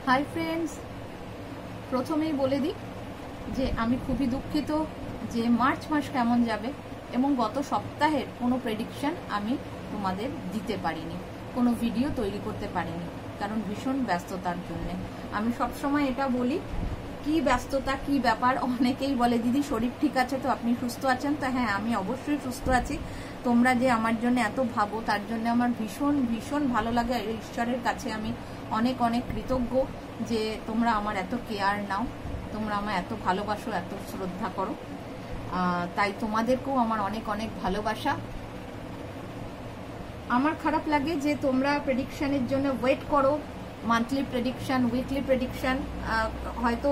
Hi friends, প্রথমেই বলে দিই যে আমি খুবই দুঃখিত যে মার্চ মাস কেমন যাবে এবং গত সপ্তাহের কোনো প্রেডিকশন আমি তোমাদের দিতে পারিনি, কোনো ভিডিও তৈরি করতে পারিনি, কারণ ভীষণ ব্যস্ততার জন্য। আমি সবসময় এটা বলি, কি ব্যস্ততা, কি ব্যাপার। অনেকেই বলে দিদি শরীর ঠিক আছে তো, আপনি সুস্থ আছেন তো? হ্যাঁ, আমি অবশ্যই সুস্থ আছি। তোমরা যে আমার জন্য এত ভাবো তার জন্য আমার ভীষণ ভীষণ ভালো লাগে। ঈশ্বরের কাছে আমি অনেক অনেক কৃতজ্ঞ যে তোমরা আমার এত কেয়ার নাও, তোমরা আমার এত ভালোবাসো, এত শ্রদ্ধা করো। তাই তোমাদেরকেও আমার অনেক অনেক ভালোবাসা। আমার খারাপ লাগে যে তোমরা প্রেডিকশনের জন্য ওয়েট করো, মান্থলি প্রেডিকশন, উইকলি প্রেডিকশন। হয়তো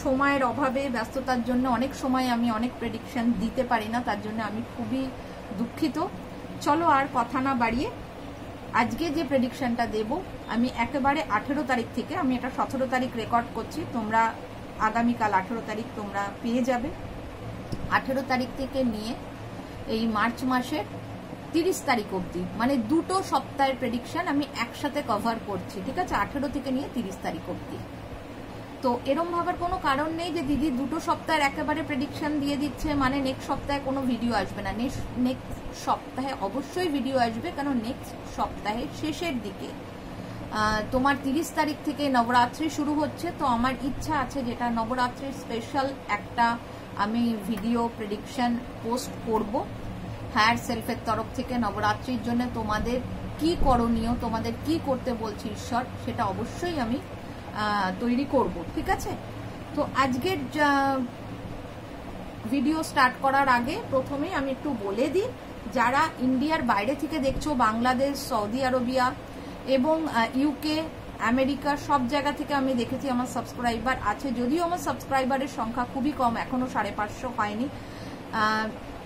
সময়ের অভাবে, ব্যস্ততার জন্য অনেক সময় আমি অনেক প্রেডিকশন দিতে পারি না, তার জন্য আমি খুবই দুঃখিত। চলো আর কথা না বাড়িয়ে আজকে যে প্রেডিকশনটা দেব আমি একেবারে 18 তারিখ থেকে, আমি এটা 17 তারিখ রেকর্ড করছি, তোমরা আগামীকাল 18 তারিখ তোমরা পেয়ে যাবে। 18 তারিখ থেকে নিয়ে এই মার্চ মাসের 30 তারিখ অবধি, মানে দুটো সপ্তাহের প্রেডিকশন আমি একসাথে কভার করছি, ঠিক আছে? 18 থেকে নিয়ে 30 তারিখ অবধি। তো এরম ভাবার কোনো কারণ নেই যে দিদি দুটো সপ্তাহের একেবারে প্রেডিকশন দিয়ে দিচ্ছে মানে নেক্সট সপ্তাহে কোনো ভিডিও আসবে না। নেক্সট সপ্তাহে অবশ্যই ভিডিও আসবে, কারণ নেক্সট সপ্তাহের শেষের দিকে তোমার 30 তারিখ থেকে নবরাত্রি শুরু হচ্ছে। তো আমার ইচ্ছা আছে যেটা নবরাত্রির স্পেশাল একটা আমি ভিডিও প্রেডিকশন পোস্ট করব হায়ার সেলফের তরফ থেকে। নবরাত্রির জন্য তোমাদের কি করণীয়, তোমাদের কি করতে বলছি ঈশ্বর, সেটা অবশ্যই আমি তৈরি করব, ঠিক আছে? তো আজকের ভিডিও স্টার্ট করার আগে প্রথমেই আমি একটু বলে দিই, যারা ইন্ডিয়ার বাইরে থেকে দেখছো, বাংলাদেশ, সৌদি আরবিয়া এবং ইউকে, আমেরিকা, সব জায়গা থেকে আমি দেখেছি আমার সাবস্ক্রাইবার আছে। যদিও আমার সাবস্ক্রাইবারের সংখ্যা খুবই কম, এখনো 550 হয়নি।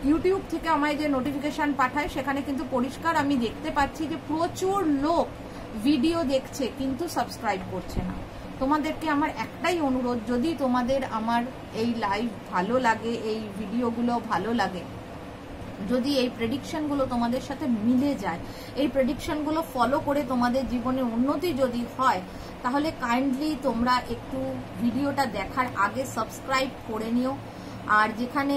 ইউটিউব থেকে আমায় যে নোটিফিকেশন পাঠায় সেখানে কিন্তু পরিষ্কার আমি দেখতে পাচ্ছি যে প্রচুর লোক ভিডিও দেখছে কিন্তু সাবস্ক্রাইব করছে না। তোমাদেরকে আমার একটাই অনুরোধ, যদি তোমাদের আমার এই লাইভ ভালো লাগে, এই ভিডিওগুলো ভালো লাগে, যদি এই প্রেডিকশনগুলো তোমাদের সাথে মিলে যায়, এই প্রেডিকশনগুলো ফলো করে তোমাদের জীবনে উন্নতি যদি হয়, তাহলে কাইন্ডলি তোমরা একটু ভিডিওটা দেখার আগে সাবস্ক্রাইব করে নিও। আর যেখানে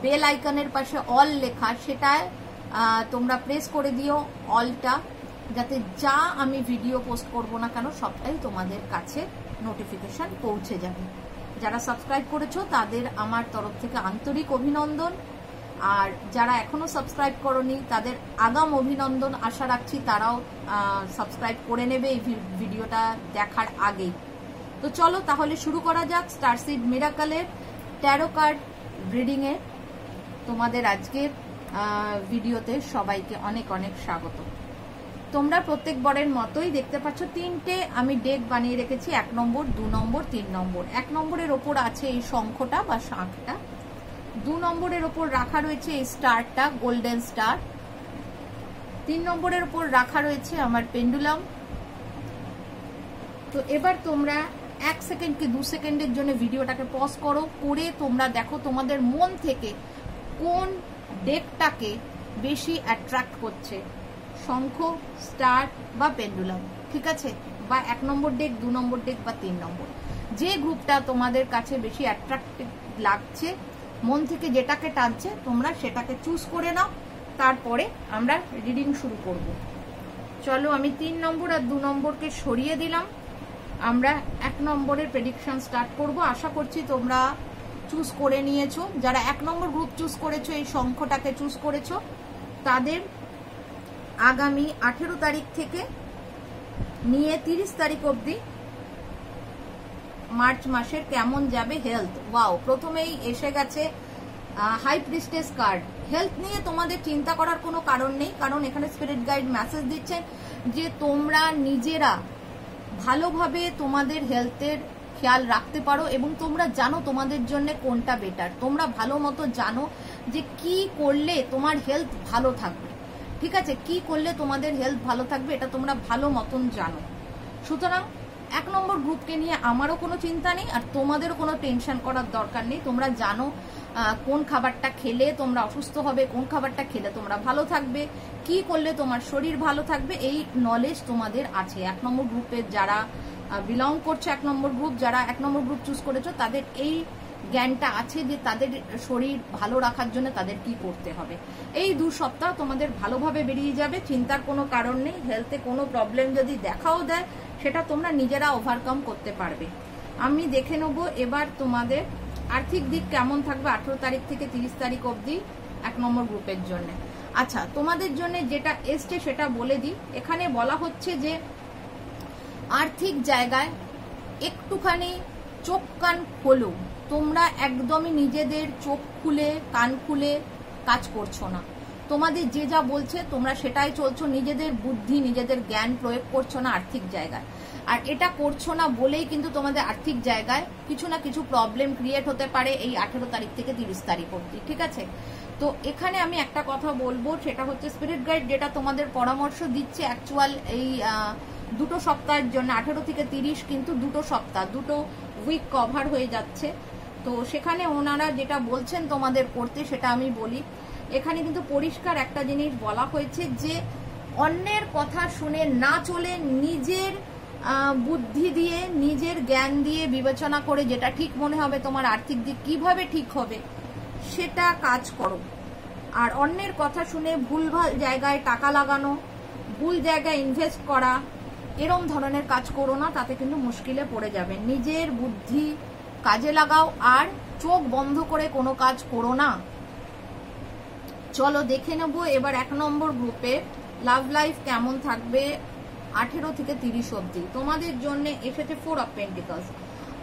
বেল আইকনের পাশে অল লেখা, সেটায় তোমরা প্রেস করে দিও অলটা, যাতে যা আমি ভিডিও পোস্ট করব না কেন সবটাই তোমাদের কাছে নোটিফিকেশন পৌঁছে যাবে। যারা সাবস্ক্রাইব করেছো তাদের আমার তরফ থেকে আন্তরিক অভিনন্দন, আর যারা এখনো সাবস্ক্রাইব করনি তাদের আগাম অভিনন্দন আশা রাখছি তারাও সাবস্ক্রাইব করে নেবে এই ভিডিওটা দেখার আগেই। তো চলো তাহলে শুরু করা যাক স্টারসিড মিরাকলের ট্যারো কার্ড রিডিং এ তোমাদের আজকের ভিডিওতে সবাইকে অনেক অনেক স্বাগত। তোমরা প্রত্যেকবারের মতোই দেখতে পাচ্ছ তিনটে আমি ডেক বানিয়ে রেখেছি, 1 নম্বর, 2 নম্বর, 3 নম্বর। 1 নম্বরের ওপর আছে এই শঙ্খটা বা শাঁখটা, 2 নম্বরের ওপর রাখা রয়েছে এই স্টারটা, গোল্ডেন স্টার, 3 নম্বরের ওপর রাখা রয়েছে আমার পেন্ডুলাম। তো এবার তোমরা 1 সেকেন্ড কি 2 সেকেন্ডের জন্য ভিডিওটাকে পজ করো, করে তোমরা দেখো তোমাদের মন থেকে কোন ডেকটাকে বেশি অ্যাট্রাক্ট করছে, শঙ্খ, স্টার বা পেন্ডুলাম, ঠিক আছে? বা 1 নম্বর ডেক, 2 নম্বর ডেক বা 3 নম্বর, যে গ্রুপটা তোমাদের কাছে বেশি অ্যাট্রাক্টিভ লাগছে, মন থেকে যেটাকে টানছে তোমরা সেটাকে চুজ করে নাও। তারপরে আমরা রিডিং শুরু করব। চলো আমি 3 নম্বর আর 2 নম্বরকে সরিয়ে দিলাম, আমরা 1 নম্বরের প্রেডিকশন স্টার্ট করব। আশা করছি তোমরা চুজ করে নিয়েছো। যারা 1 নম্বর গ্রুপ চুজ করেছো, এই শঙ্খটাকে চুজ করেছো, তাদের আগামী 18 তারিখ থেকে নিয়ে 30 তারিখ অবধি মার্চ মাসের কেমন যাবে হেলথ। ওয়াও, প্রথমেই এসে গেছে হাই প্রিস্টেস কার্ড। হেলথ নিয়ে তোমাদের চিন্তা করার কোনো কারণ নেই, কারণ এখানে স্পিরিট গাইড মেসেজ দিচ্ছেন যে তোমরা নিজেরা ভালোভাবে তোমাদের হেলথের খেয়াল রাখতে পারো এবং তোমরা জানো তোমাদের জন্য কোনটা বেটার। তোমরা ভালো মতো জানো যে কি করলে তোমার হেলথ ভালো থাকবে, ঠিক আছে? কি করলে তোমাদের হেলথ ভালো থাকবে এটা তোমরা ভালো মতন জানো। সুতরাং 1 নম্বর গ্রুপকে নিয়ে আমারও কোনো চিন্তা নেই, আর তোমাদেরও কোনো টেনশন করার দরকার নেই। তোমরা জানো কোন খাবারটা খেলে তোমরা অসুস্থ হবে, কোন খাবারটা খেলে তোমরা ভালো থাকবে, কি করলে তোমার শরীর ভালো থাকবে, এই নলেজ তোমাদের আছে। 1 নম্বর গ্রুপের যারা বিলং করছো 1 নম্বর গ্রুপ, যারা 1 নম্বর গ্রুপ চুজ করেছো তাদের এই জ্ঞানটা আছে যে তাদের শরীর ভালো রাখার জন্য তাদের কি করতে হবে। এই 2 সপ্তাহ তোমাদের ভালোভাবে বেরিয়ে যাবে, চিন্তার কোনো কারণ নেই। হেলথে কোনো প্রবলেম যদি দেখাও দেয় সেটা তোমরা নিজেরা ওভারকাম করতে পারবে। আমি দেখে নেবো এবার তোমাদের আর্থিক দিক কেমন থাকবে 18 তারিখ থেকে 30 তারিখ অবধি 1 নম্বর গ্রুপের জন্য। আচ্ছা, তোমাদের জন্য যেটা এসছে সেটা বলে দিই। এখানে বলা হচ্ছে যে আর্থিক জায়গায় একটুখানি চোখ কান খোলো। তোমরা একদমই নিজেদের চোখ খুলে কান খুলে কাজ করছো না। তোমাদের যে যা বলছে তোমরা সেটাই চলছো, নিজেদের বুদ্ধি নিজেদের জ্ঞান প্রয়োগ করছো না আর্থিক জায়গায়। আর এটা করছো না বলেই কিন্তু তোমাদের আর্থিক জায়গায় কিছু না কিছু প্রবলেম ক্রিয়েট হতে পারে এই 18 তারিখ থেকে 30 তারিখ অবধি, ঠিক আছে? তো এখানে আমি একটা কথা বলবো, সেটা হচ্ছে স্পিরিট গাইড যেটা তোমাদের পরামর্শ দিচ্ছে অ্যাকচুয়াল এই 2 সপ্তাহের জন্য 18 থেকে 30 কিন্তু 2 সপ্তাহ 2 উইক কভার হয়ে যাচ্ছে। তো সেখানে ওনারা যেটা বলছেন তোমাদের করতে সেটা আমি বলি। এখানে কিন্তু পরিষ্কার একটা জিনিস বলা হয়েছে যে অন্যের কথা শুনে না চলে নিজের বুদ্ধি দিয়ে নিজের জ্ঞান দিয়ে বিবেচনা করে যেটা ঠিক মনে হবে তোমার আর্থিক দিক কিভাবে ঠিক হবে সেটা কাজ করো। আর অন্যের কথা শুনে ভুলভাল জায়গায় টাকা লাগানো, ভুল জায়গায় ইনভেস্ট করা, এরম ধরনের কাজ করো না, তাতে কিন্তু মুশকিলে পড়ে যাবে। নিজের বুদ্ধি কাজে লাগাও আর চোখ বন্ধ করে কোনো কাজ করো না। চলো দেখে নেবো এবার 1 নম্বর গ্রুপে লাভ লাইফ কেমন থাকবে 18 থেকে 30 অবধি। তোমাদের জন্য এসেছে 4 অফ পেন্টিকলস।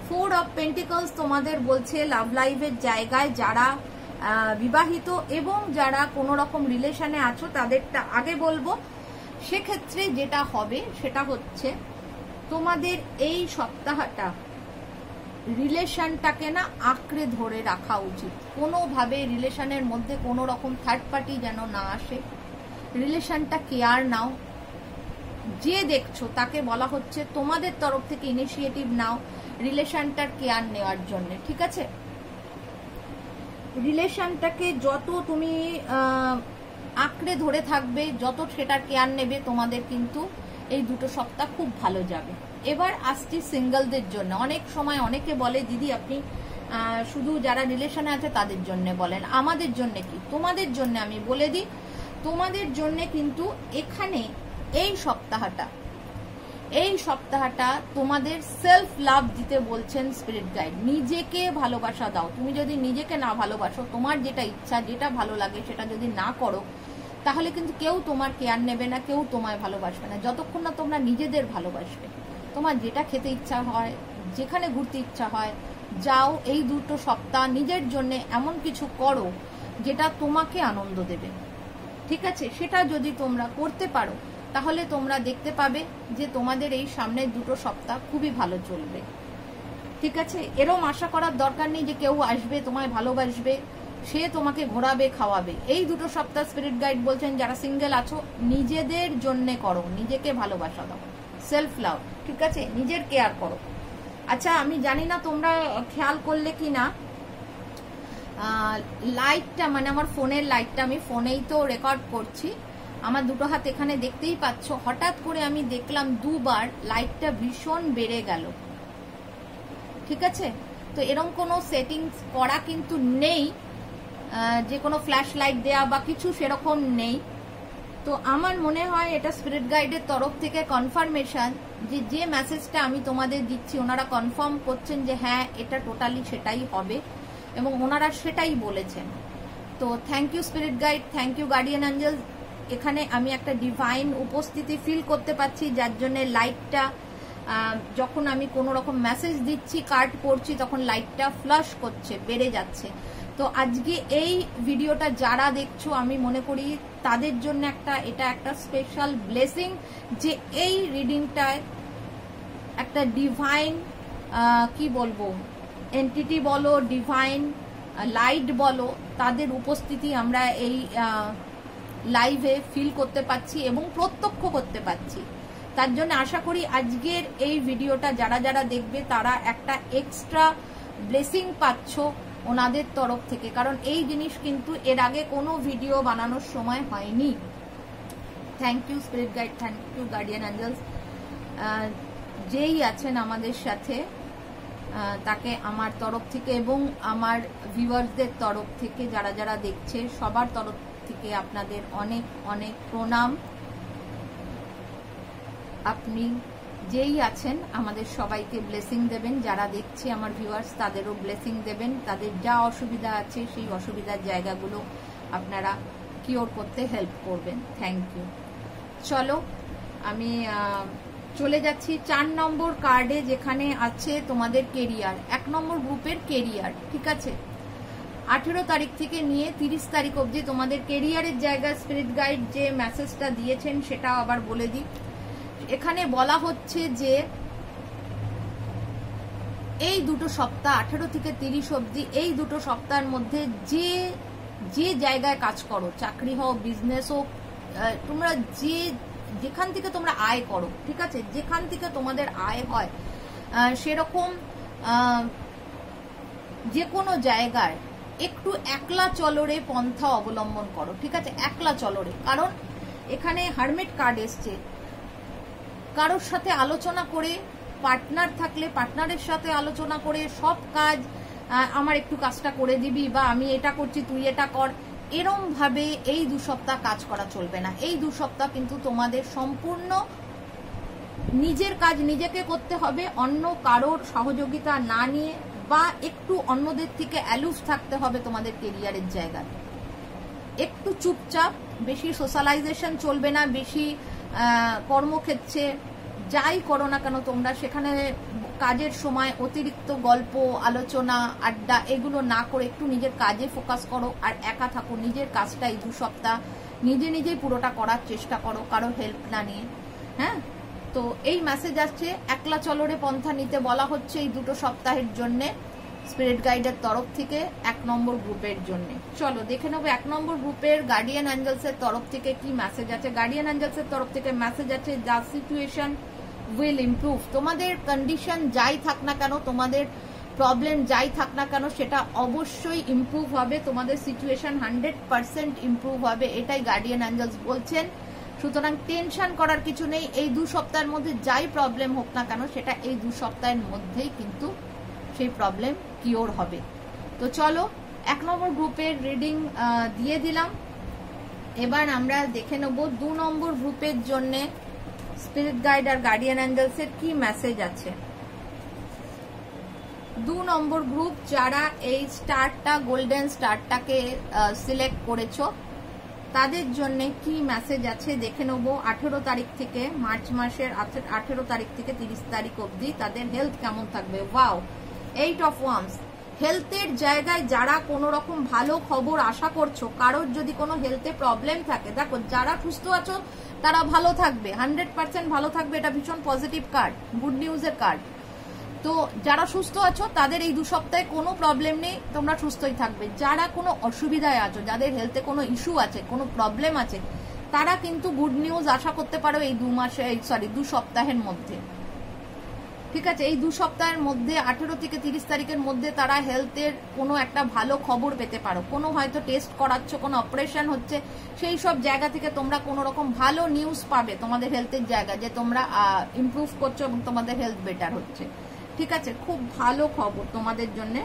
4 অফ পেন্টিকলস তোমাদের বলছে লাভ লাইফের জায়গায় যারা বিবাহিত এবং যারা কোনো রকম রিলেশনে আছো তাদেরটা আগে বলবো। সেক্ষেত্রে যেটা হবে সেটা হচ্ছে তোমাদের এই সপ্তাহটা রিলেশনটাকে না আঁকড়ে ধরে রাখা উচিত। কোনোভাবে রিলেশনের মধ্যে কোনো রকম থার্ড পার্টি যেন না আসে। রিলেশনটা কেয়ার নাও, যে দেখছো তাকে বলা হচ্ছে তোমাদের তরফ থেকে ইনিশিয়েটিভ নাও রিলেশনটার কেয়ার নেওয়ার জন্য, ঠিক আছে? রিলেশনটাকে যত তুমি আঁকড়ে ধরে থাকবে, যত সেটার কেয়ার নেবে, তোমাদের কিন্তু এই 2 সপ্তাহ খুব ভালো যাবে। এবার আসছি সিঙ্গেলদের জন্য। অনেক সময় অনেকে বলে দিদি আপনি শুধু যারা রিলেশনে আছে তাদের জন্য বলেন, আমাদের জন্য কি? তোমাদের জন্য আমি বলে দিই, তোমাদের জন্য কিন্তু এখানে এই সপ্তাহটা তোমাদের সেলফ লাভ দিতে বলছেন স্পিরিট গাইড। নিজেকে ভালোবাসা দাও। তুমি যদি নিজেকে না ভালোবাসো, তোমার যেটা ইচ্ছা যেটা ভালো লাগে সেটা যদি না করো, তাহলে কিন্তু কেউ তোমার কেয়ার নেবে না, কেউ তোমায় ভালোবাসবে না যতক্ষণ না তোমরা নিজেদের ভালোবাসবে। তোমার যেটা খেতে ইচ্ছা হয়, যেখানে ঘুরতে ইচ্ছা হয় যাও। এই 2 সপ্তাহ নিজের জন্য এমন কিছু করো যেটা তোমাকে আনন্দ দেবে, ঠিক আছে? সেটা যদি তোমরা করতে পারো তাহলে তোমরা দেখতে পাবে যে তোমাদের এই সামনের 2 সপ্তাহ খুবই ভালো চলবে, ঠিক আছে? এরম আশা করার দরকার নেই যে কেউ আসবে তোমায় ভালোবাসবে, সে তোমাকে ঘোরাবে খাওয়াবে। এই 2 সপ্তাহ স্পিরিট গাইড বলছেন যারা সিঙ্গেল আছো নিজেদের জন্য করো, নিজেকে ভালোবাসা দাও, সেলফ লাভ, ঠিক আছে? নিজের কেয়ার করো। আচ্ছা, আমি জানি না তোমরা খেয়াল করলে কি না, লাইটটা মানে আমার ফোনের লাইটটা, আমি ফোনেই তো রেকর্ড করছি, আমার 2 হাত এখানে দেখতেই পাচ্ছ, হঠাৎ করে আমি দেখলাম 2 বার লাইটটা ভীষণ বেড়ে গেল, ঠিক আছে? তো এরকম কোনো সেটিংস করা কিন্তু নেই যে কোনো ফ্ল্যাশ লাইট দেয়া বা কিছু সেরকম নেই। তো আমার মনে হয় এটা স্পিরিট গাইডের তরফ থেকে কনফার্মেশন যে মেসেজটা আমি তোমাদের দিচ্ছি ওনারা কনফার্ম করছেন যে হ্যাঁ এটা টোটালি সেটাই হবে এবং ওনারা সেটাই বলেছেন। তো thank you spirit guide, thank you guardian angel. এখানে আমি একটা ডিভাইন উপস্থিতি ফিল করতে পারছি, যার জন্য লাইটটা যখন আমি কোনো রকম মেসেজ দিচ্ছি, কার্ড পড়ছি, তখন লাইটটা ফ্ল্যাশ করছে, বেড়ে যাচ্ছে। তো আজকে এই ভিডিওটা যারা দেখছো আমি মনে করি তাদের জন্য এটা একটা স্পেশাল ব্লেসিং যে এই রিডিংটায় একটা ডিভাইন কি বলবো এন্টিটি বলো, ডিভাইন লাইট বলো, তাদের উপস্থিতি আমরা এই লাইভে ফিল করতে পাচ্ছি এবং প্রত্যক্ষ করতে পাচ্ছি। তার জন্য আশা করি আজকের এই ভিডিওটা যারা যারা দেখবে তারা একটা এক্সট্রা ব্লেসিং পাচ্ছ ওনাদের তরফ থেকে, কারণ এই জিনিস কিন্তু এর আগে কোনো ভিডিও বানানোর সময় হয়নি। Thank you spirit guide, thank you guardian angels. যেই আছেন আমাদের সাথে তাকে আমার তরফ থেকে এবং আমার ভিউয়ার্সদের তরফ থেকে, যারা যারা দেখছে সবার তরফ থেকে আপনাদের অনেক অনেক প্রণাম। আপনি যেই আছেন আমাদের সবাইকে ব্লেসিং দেবেন, যারা দেখছে আমার ভিউয়ার্স তাদেরও ব্লেসিং দেবেন, তাদের যা অসুবিধা আছে সেই অসুবিধার জায়গাগুলো আপনারা কিওর করতে হেল্প করবেন। Thank you. চলো আমি চলে যাচ্ছি 4 নম্বর কার্ডে, যেখানে আছে তোমাদের কেরিয়ার, 1 নম্বর গ্রুপের কেরিয়ার। ঠিক আছে, 18 তারিখ থেকে নিয়ে 30 তারিখ অবধি তোমাদের কেরিয়ারের জায়গায় স্পিরিট গাইড যে মেসেজটা দিয়েছেন সেটা আবার বলে দিই। এখানে বলা হচ্ছে যে এই দুটো সপ্তাহ 18 থেকে 30 অবধি, এই দুটো সপ্তাহের মধ্যে যে জায়গায় কাজ করো, চাকরি হোক, বিজনেস হোক, তোমরা যেখান থেকে তোমরা আয় করো, ঠিক আছে, যেখান থেকে তোমাদের আয় হয়, সেরকম যে কোনো জায়গায় একটু একলা চলরে পন্থা অবলম্বন করো। ঠিক আছে, একলা চলরে, কারণ এখানে হারমিট কার্ড এসছে। কারোর সাথে আলোচনা করে, পার্টনার থাকলে পার্টনারের সাথে আলোচনা করে সব কাজ আমার একটু কাজটা করে দিবি, বা আমি এটা করছি তুই এটা কর, এরম ভাবে এই 2 সপ্তাহ কাজ করা চলবে না। এই 2 সপ্তাহ কিন্তু তোমাদের সম্পূর্ণ নিজের কাজ নিজেকে করতে হবে, অন্য কারোর সহযোগিতা না নিয়ে, বা একটু অন্যদের থেকে অ্যালুফ থাকতে হবে তোমাদের কেরিয়ারের জায়গায়। একটু চুপচাপ, বেশি সোশ্যালাইজেশন চলবে না, বেশি কর্মক্ষেত্রে যাই করো না কেন তোমরা সেখানে কাজের সময় অতিরিক্ত গল্প, আলোচনা, আড্ডা এগুলো না করে একটু নিজের কাজে ফোকাস করো, আর একা থাকো। নিজের কাজটা এই 2 সপ্তাহ নিজেই পুরোটা করার চেষ্টা করো, কারো হেল্প না নিয়ে। হ্যাঁ, তো এই মেসেজ আসছে, একলা চলরে পন্থা নিতে বলা হচ্ছে এই 2 সপ্তাহের জন্য স্পিরিট গাইডের তরফ থেকে 1 নম্বর গ্রুপের জন্য। চলো দেখে নেবো 1 নম্বর গ্রুপের গার্ডিয়ান অ্যাঞ্জেলস এর তরফ থেকে কি মেসেজ আছে। গার্ডিয়ান অ্যাঞ্জেলস এর তরফ থেকে মেসেজ আছে, দ্য সিচুয়েশন উইল ইমপ্রুভ। তোমাদের কন্ডিশন যাই থাক না কেন, তোমাদের প্রবলেম যাই থাক না কেন, সেটা অবশ্যই ইমপ্রুভ হবে। তোমাদের সিচুয়েশন 100% ইমপ্রুভ হবে, এটাই গার্ডিয়ান অ্যাঞ্জেলস বলছেন। সুতরাং টেনশন করার কিছু নেই। এই 2 সপ্তাহের মধ্যে যাই প্রবলেম হোক না কেন, সেটা এই 2 সপ্তাহের মধ্যেই কিন্তু সেই প্রবলেম কিওর হবে। তো চলো 1 নম্বর গ্রুপের রিডিং দিয়ে দিলাম। এবার আমরা দেখে নেব 2 নম্বর গ্রুপের জন্য স্পিরিট গাইড আর গার্ডিয়ান অ্যাঞ্জেলস এর কি মেসেজ আছে। 2 নম্বর গ্রুপ, যারা এই স্টারটা, গোল্ডেন স্টারটাকে সিলেক্ট করেছো, তাদের জন্য কি মেসেজ আছে দেখে নেব। 18 তারিখ থেকে, মার্চ মাসের 18 তারিখ থেকে 30 তারিখ অবধি তাদের হেলথ কেমন থাকবে। Wow, 8 of wands. হেলথের জায়গায় যারা কোনো রকম ভালো খবর আশা করছো, কারোর যদি কোনো হেলথে প্রবলেম থাকে, দেখো যারা সুস্থ আছো তারা ভালো থাকবে, 100% ভালো থাকবে। এটা ভীষণ পজিটিভ কার্ড, গুড নিউজের কার্ড। তো যারা সুস্থ আছো তাদের এই 2 সপ্তাহে কোনো প্রবলেম নেই, তোমরা সুস্থই থাকবে। যারা কোনো অসুবিধায় আছো, যাদের হেলথে কোনো ইস্যু আছে, কোনো প্রবলেম আছে, তারা কিন্তু গুড নিউজ আশা করতে পারো এই 2 সপ্তাহের মধ্যে। ঠিক আছে, এই 2 সপ্তাহের মধ্যে 18 থেকে 30 তারিখের মধ্যে তারা হেলথের কোনো একটা ভালো খবর পেতে পারো। কোনো হয়তো টেস্ট করাচ্ছ, কোনো অপারেশন হচ্ছে, সেই সব জায়গা থেকে তোমরা কোনো রকম ভালো নিউজ পাবে তোমাদের হেলথের জায়গা, যে তোমরা ইমপ্রুভ করছো এবং তোমাদের হেলথ বেটার হচ্ছে। ঠিক আছে, খুব ভালো খবর তোমাদের জন্য।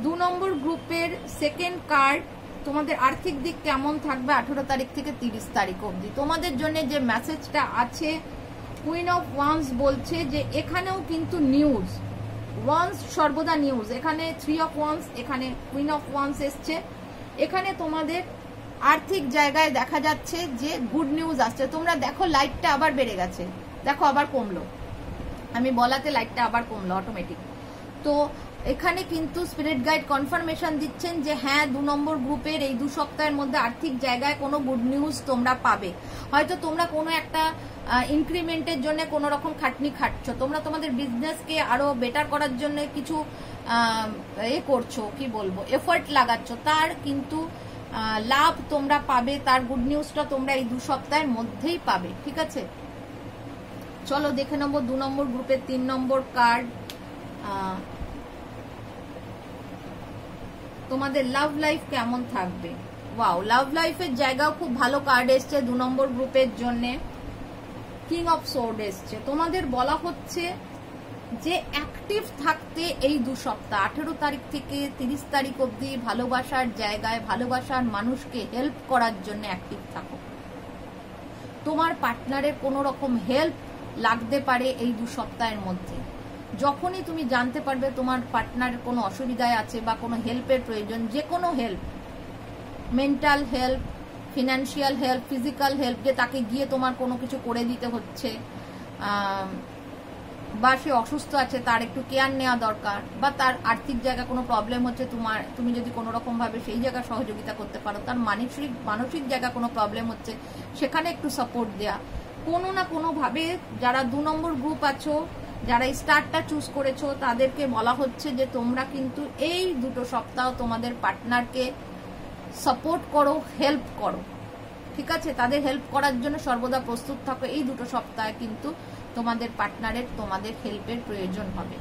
2 নম্বর গ্রুপের সেকেন্ড কার্ড, তোমাদের আর্থিক দিক কেমন থাকবে 18 তারিখ থেকে 30 তারিখ অবধি। তোমাদের জন্য যে মেসেজটা আছে, কুইন অফ ওয়ান্স বলছে যে এখানেও কিন্তু নিউজ, ওয়ান্স সর্বদা নিউজ। এখানে 3 অফ ওয়ান্স, এখানে কুইন অফ ওয়ান্স এসছে। এখানে তোমাদের আর্থিক জায়গায় দেখা যাচ্ছে যে গুড নিউজ আসছে। তোমরা দেখো লাইটটা আবার বেড়ে গেছে, দেখো আবার কমলো, আমি বলাতে লাইটটা আবার কমলো অটোমেটিক। তো এখানে কিন্তু স্পিরিট গাইড কনফার্মেশন দিচ্ছেন যে হ্যাঁ, 2 নম্বর গ্রুপের এই 2 সপ্তাহের মধ্যে আর্থিক জায়গায় কোনো গুড নিউজ তোমরা পাবে। হয়তো তোমরা কোনো একটা ইনক্রিমেন্টের জন্য কোনো রকম খাটনি খাটছো, তোমরা তোমাদের বিজনেসকে আরো বেটার করার জন্য কিছু করছো, কি বলবো, এফোর্ট লাগাচ্ছ, তার কিন্তু লাভ তোমরা পাবে, তার গুড নিউজটা তোমরা এই 2 সপ্তাহের মধ্যেই পাবে। ঠিক আছে, চলো দেখে নেবো 2 নম্বর গ্রুপের 3 নম্বর কার্ড। তোমাদের লাভ লাইফ কেমন থাকবে। ওয়াও, লাভ লাইফের জায়গাও খুব ভালো কার্ড এসছে 2 নম্বর গ্রুপের জন্য। কিং অফ সোর্ড এসছে। তোমাদের বলা হচ্ছে যে অ্যাক্টিভ থাকতে এই 2 সপ্তাহ 18 তারিখ থেকে 30 তারিখ অবধি ভালোবাসার জায়গায় ভালোবাসার মানুষকে হেল্প করার জন্য অ্যাক্টিভ থাকো। তোমার পার্টনারের কোনো রকম হেল্প লাগতে পারে এই 2 সপ্তাহের মধ্যে। যখনই তুমি জানতে পারবে তোমার পার্টনারের কোনো অসুবিধায় আছে বা কোনো হেল্পের প্রয়োজন, যে কোনো help, mental help, financial help, physical help, যে তাকে গিয়ে তোমার কোনো কিছু করে দিতে হচ্ছে, বা সে অসুস্থ আছে তার একটু কেয়ার নেওয়া দরকার, বা তার আর্থিক জায়গা কোনো প্রবলেম হচ্ছে, তুমি যদি কোনো রকম ভাবে সেই জায়গা সহযোগিতা করতে পারো, তার মানসিক জায়গা কোনো প্রবলেম হচ্ছে সেখানে একটু সাপোর্ট দেয়া, কোনো না কোনো ভাবে। যারা 2 নম্বর গ্রুপ আছো, যারা স্টারটা চুজ করেছো, তাদেরকে বলা হচ্ছে যে তোমরা কিন্তু এই 2 সপ্তাহ তোমাদের পার্টনারকে সাপোর্ট করো, হেল্প করো, ঠিক আছে? তাদের হেল্প করার জন্য সর্বদা প্রস্তুত থাকো। এই 2 সপ্তাহে কিন্তু তোমাদের পার্টনারের তোমাদের হেল্পের প্রয়োজন হবে।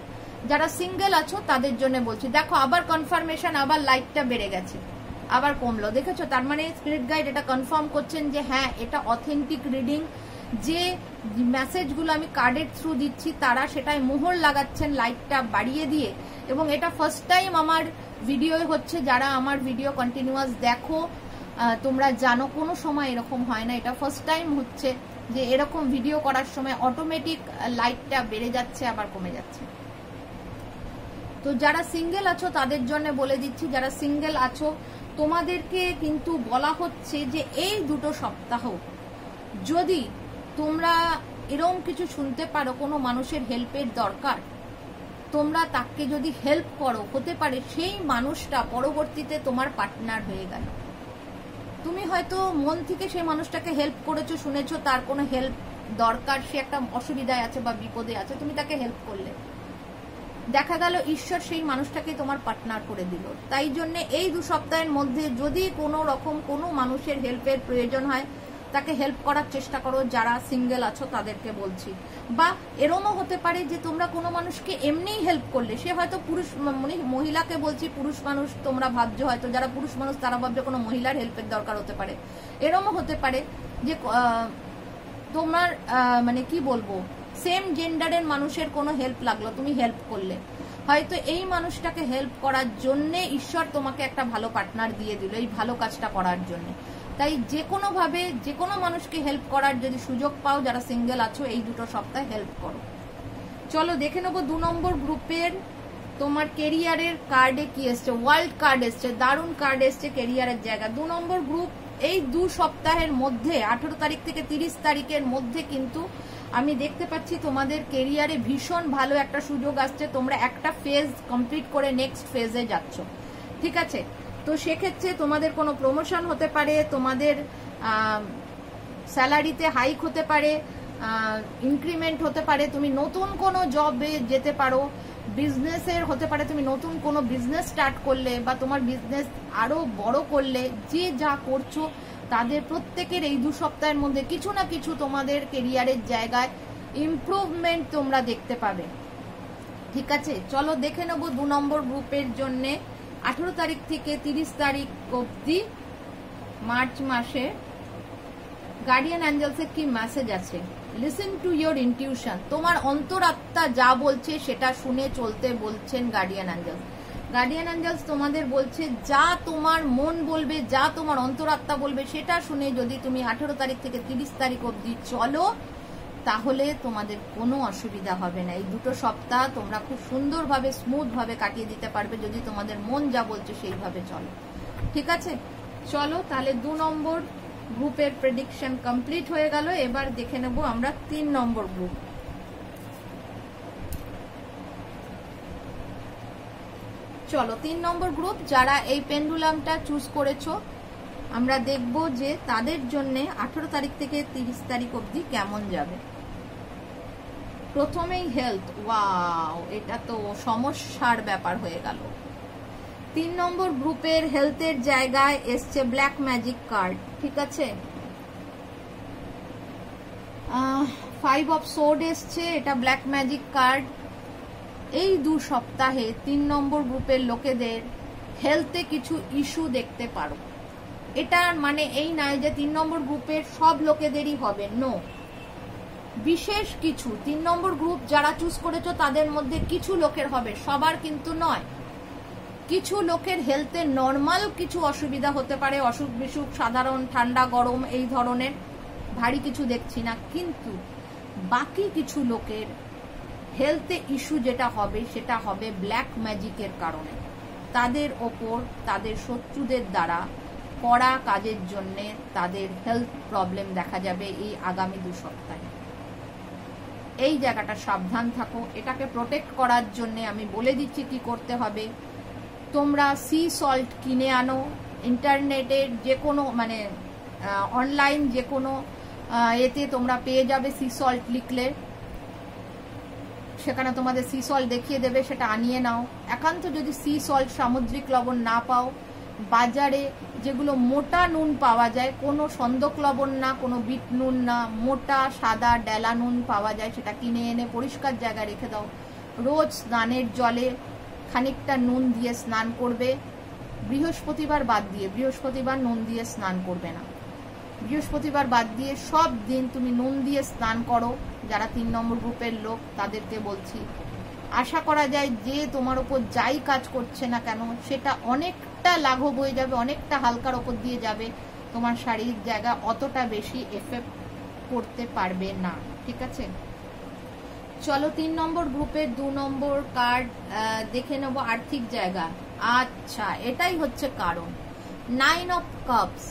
যারা সিঙ্গেল আছো তাদের জন্য বলছি, দেখো আবার কনফার্মেশন, আবার লাইটটা বেড়ে গেছে, আবার কমলো, দেখেছো? তার মানে স্পিরিট গাইড এটা কনফার্ম করছেন যে হ্যাঁ, এটা অথেন্টিক রিডিং। যে মেসেজগুলো আমি কার্ডের থ্রু দিচ্ছি তারা সেটাই মোহর লাগাচ্ছেন লাইটটা বাড়িয়ে দিয়ে। এবং এটা ফার্স্ট টাইম আমার ভিডিও হচ্ছে। যারা আমার ভিডিও কন্টিনিউয়াস দেখো তোমরা জানো কোনো সময় এরকম হয় না, এটা ফার্স্ট টাইম হচ্ছে যে এরকম ভিডিও করার সময় অটোমেটিক লাইটটা বেড়ে যাচ্ছে আবার কমে যাচ্ছে। তো যারা সিঙ্গেল আছো তাদের জন্য বলে দিচ্ছি, যারা সিঙ্গেল আছো তোমাদেরকে কিন্তু বলা হচ্ছে যে এই 2 সপ্তাহ যদি তোমরা এরকম কিছু শুনতে পারো, কোনো মানুষের হেল্পের দরকার, তোমরা তাকে যদি হেল্প করো, হতে পারে সেই মানুষটা পরবর্তীতে তোমার পার্টনার হয়ে গেল। তুমি হয়তো মন থেকে সেই মানুষটাকে হেল্প করেছো, শুনেছো তার কোনো হেল্প দরকার, সে একটা অসুবিধায় আছে বা বিপদে আছে, তুমি তাকে হেল্প করলে, দেখা গেল ঈশ্বর সেই মানুষটাকে তোমার পার্টনার করে দিল। তাই জন্য এই 2 সপ্তাহের মধ্যে যদি কোনো রকম কোনো মানুষের হেল্পের প্রয়োজন হয়, তাকে হেল্প করার চেষ্টা করো। যারা সিঙ্গেল আছো তাদেরকে বলছি। বা এরমও হতে পারে যে তোমরা কোনো মানুষকে এমনিই হেল্প করলে, সে হয়তো পুরুষ, মহিলাকে বলছি, পুরুষ মানুষ তোমরা ভাবছো হয়তো, যারা পুরুষ মানুষ তারা ভাবছো কোনো মহিলার হেল্পের দরকার হতে পারে। এরমও হতে পারে যে তোমার মানে কি বলবো, সেম জেন্ডারের মানুষের কোনো হেল্প লাগলো, তুমি হেল্প করলে, হয়তো এই মানুষটাকে হেল্প করার জন্য ঈশ্বর তোমাকে একটা ভালো পার্টনার দিয়ে দিল এই ভালো কাজটা করার জন্য। তাই যে কোনো ভাবে যে কোনো মানুষকে হেল্প করার যদি সুযোগ পাও, যারা সিঙ্গেল আছো এই 2 সপ্তাহে হেল্প করো। চলো দেখে নেবো 2 নম্বর গ্রুপের তোমার কেরিয়ারের কার্ডে কি এসছে। ওয়ার্ল্ড কার্ড এসছে, দারুণ কার্ড এসছে কেরিয়ারের জায়গা। 2 নম্বর গ্রুপ এই 2 সপ্তাহের মধ্যে 18 তারিখ থেকে 30 তারিখের মধ্যে কিন্তু আমি দেখতে পাচ্ছি তোমাদের কেরিয়ারে ভীষণ ভালো একটা সুযোগ আসছে। তোমরা একটা ফেজ কমপ্লিট করে নেক্সট ফেজে যাচ্ছ, ঠিক আছে? তো সেক্ষেত্রে তোমাদের কোনো প্রমোশন হতে পারে, তোমাদের স্যালারিতে হাইক হতে পারে, ইনক্রিমেন্ট হতে পারে, তুমি নতুন কোনো জবে যেতে পারো, বিজনেসের হতে পারে, তুমি নতুন কোনো বিজনেস স্টার্ট করলে বা তোমার বিজনেস আরো বড় করলে। যে যা করছো তাদের প্রত্যেকের এই 2 সপ্তাহের মধ্যে কিছু না কিছু তোমাদের কেরিয়ারের জায়গায় ইমপ্রুভমেন্ট তোমরা দেখতে পাবে, ঠিক আছে? চলো দেখে নেবো 2 নম্বর গ্রুপের জন্য 18 তারিখ থেকে 30 তারিখ অবধি মার্চ মাসে গার্ডিয়ান অ্যাঞ্জেলসের কি মেসেজ আছে। লিসেন টু ইয়োর ইনটিউশন, তোমার অন্তরাত্মা যা বলছে সেটা শুনে চলতে বলছেন গার্ডিয়ান অ্যাঞ্জেলস। গার্ডিয়ান অ্যাঞ্জেলস তোমাদের বলছে যা তোমার মন বলবে, যা তোমার অন্তরাত্মা বলবে সেটা শুনে যদি তুমি 18 তারিখ থেকে 30 তারিখ অবধি চলো, তাহলে তোমাদের কোনো অসুবিধা হবে না। এই 2 সপ্তাহ তোমরা খুব সুন্দরভাবে স্মুথ ভাবে কাটিয়ে দিতে পারবে যদি তোমাদের মন যা বলছে সেইভাবে চলো, ঠিক আছে? চলো তাহলে 2 নম্বর গ্রুপের প্রেডিকশন কমপ্লিট হয়ে গেল। এবার দেখে নেব আমরা 3 নম্বর গ্রুপ। চলো 3 নম্বর গ্রুপ যারা এই পেন্ডুলামটা চুজ করেছো, আমরা দেখব যে তাদের জন্য 18 তারিখ থেকে 30 তারিখ অবধি কেমন যাবে। প্রথমেই হেলথ, ওয়াও, এটা তো সমস্যার ব্যাপার হয়ে গেল। 3 নম্বর গ্রুপের হেলথের জায়গায় এসছে ব্ল্যাক ম্যাজিক কার্ড, ঠিক আছে? 5 অফ সোর্ড এসছে, এটা ব্ল্যাক ম্যাজিক কার্ড। এই 2 সপ্তাহে 3 নম্বর গ্রুপের লোকেদের হেলথে কিছু ইস্যু দেখতে পারো। এটা মানে এই নয় যে 3 নম্বর গ্রুপের সব লোকেদেরই হবে, নো। বিশেষ কিছু 3 নম্বর গ্রুপ যারা চুজ করেছো তাদের মধ্যে কিছু লোকের হবে, সবার কিন্তু নয়। কিছু লোকের হেলথে নর্মাল কিছু অসুবিধা হতে পারে, অসুখ বিসুখ, সাধারণ ঠান্ডা গরম এই ধরনের, ভারী কিছু দেখছি না। কিন্তু বাকি কিছু লোকের হেলথে ইস্যু যেটা হবে সেটা হবে ব্ল্যাক ম্যাজিকের কারণে। তাদের ওপর তাদের শত্রুদের দ্বারা করা কাজের জন্য তাদের হেলথ প্রবলেম দেখা যাবে এই আগামী 2 সপ্তাহে। এই জায়গাটা সাবধান থাকো। এটাকে প্রোটেক্ট করার জন্য আমি বলে দিচ্ছি কি করতে হবে। তোমরা সি সল্ট কিনে আনো, ইন্টারনেটের যে কোনো মানে অনলাইন যে কোনো এতে তোমরা পেয়ে যাবে সি সল্ট লিখলে, সেখানে তোমাদের সি সল্ট দেখিয়ে দেবে, সেটা আনিয়ে নাও। একান্ত যদি সি সল্ট সামুদ্রিক লবণ না পাও, বাজারে যেগুলো মোটা নুন পাওয়া যায়, কোনো সন্দক লবণ না, কোনো বিট নুন না, মোটা সাদা ডেলা নুন পাওয়া যায়, সেটা কিনে এনে পরিষ্কার জায়গায় রেখে দাও। রোজ স্নানের জলে খানিকটা নুন দিয়ে স্নান করবে, বৃহস্পতিবার বাদ দিয়ে। বৃহস্পতিবার নুন দিয়ে স্নান করবে না, বৃহস্পতিবার বাদ দিয়ে সব দিন তুমি নুন দিয়ে স্নান করো। যারা 3 নম্বর গ্রুপের লোক তাদেরকে বলছি, আশা করা যায় যে তোমার উপর যাই কাজ করছে না কেন সেটা অনেকটা লাঘব হয়ে যাবে, অনেকটা হালকার ওপর দিয়ে যাবে, তোমার শারীরিক জায়গা অতটা বেশি এফেক্ট করতে পারবে না। ঠিক আছে, চলো 3 নম্বর গ্রুপের 2 নম্বর কার্ড দেখে নেব, আর্থিক জায়গা। আচ্ছা, এটাই হচ্ছে কারণ। 9 অফ কাপস,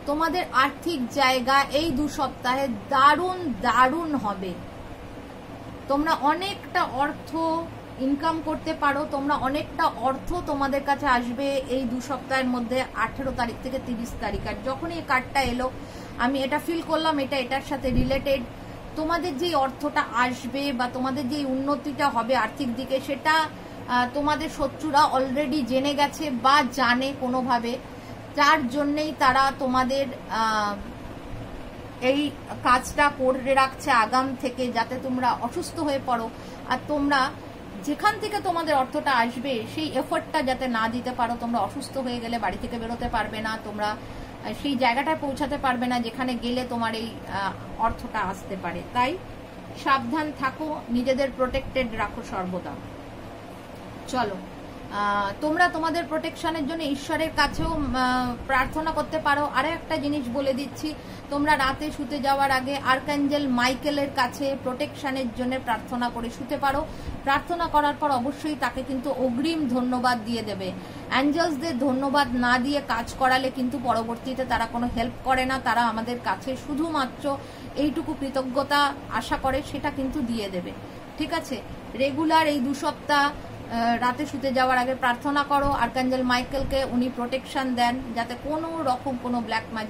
তোমাদের আর্থিক জায়গা এই 2 সপ্তাহে দারুণ দারুণ হবে। তোমরা অনেকটা অর্থ ইনকাম করতে পারো, তোমরা অনেকটা অর্থ তোমাদের কাছে আসবে এই 2 সপ্তাহের মধ্যে, 18 তারিখ থেকে 30 তারিখ। আর যখন এই কার্ডটা এলো আমি এটা ফিল করলাম এটা এটার সাথে রিলেটেড। তোমাদের যেই অর্থটা আসবে বা তোমাদের যেই উন্নতিটা হবে আর্থিক দিকে, সেটা তোমাদের শত্রুরা অলরেডি জেনে গেছে বা জানে কোনোভাবে, যার জন্যেই তারা তোমাদের এই কাজটা করে রাখছে আগাম থেকে, যাতে তোমরা অসুস্থ হয়ে পড়ো। আর তোমরা যেখান থেকে তোমাদের অর্থটা আসবে সেই এফোর্টটা যাতে না দিতে পারো, তোমরা অসুস্থ হয়ে গেলে বাড়ি থেকে বেরোতে পারবে না, তোমরা সেই জায়গাটায় পৌঁছাতে পারবে না যেখানে গেলে তোমার এই অর্থটা আসতে পারে। তাই সাবধান থাকো, নিজেদের প্রোটেক্টেড রাখো সর্বদা। চলো, তোমরা তোমাদের প্রোটেকশনের জন্য ঈশ্বরের কাছেও প্রার্থনা করতে পারো। আরো একটা জিনিস বলে দিচ্ছি, তোমরা রাতে শুতে যাওয়ার আগে আর্কাঞ্জেল মাইকেলের কাছে প্রোটেকশনের জন্য প্রার্থনা করে শুতে পারো। প্রার্থনা করার পর অবশ্যই তাকে কিন্তু অগ্রিম ধন্যবাদ দিয়ে দেবে। অ্যাঞ্জেলসদের ধন্যবাদ না দিয়ে কাজ করালে কিন্তু পরবর্তীতে তারা কোনো হেল্প করে না, তারা আমাদের কাছে শুধুমাত্র এইটুকু কৃতজ্ঞতা আশা করে, সেটা কিন্তু দিয়ে দেবে। ঠিক আছে, রেগুলার এই 2 সপ্তাহ রাতে শুতে যাওয়ার আগে প্রার্থনা করো আর্কাঞ্জেল মাইকেলকে, উনি প্রোটেকশন দেন যাতে কোনো রকম কোনো ব্ল্যাক ম্যাজিক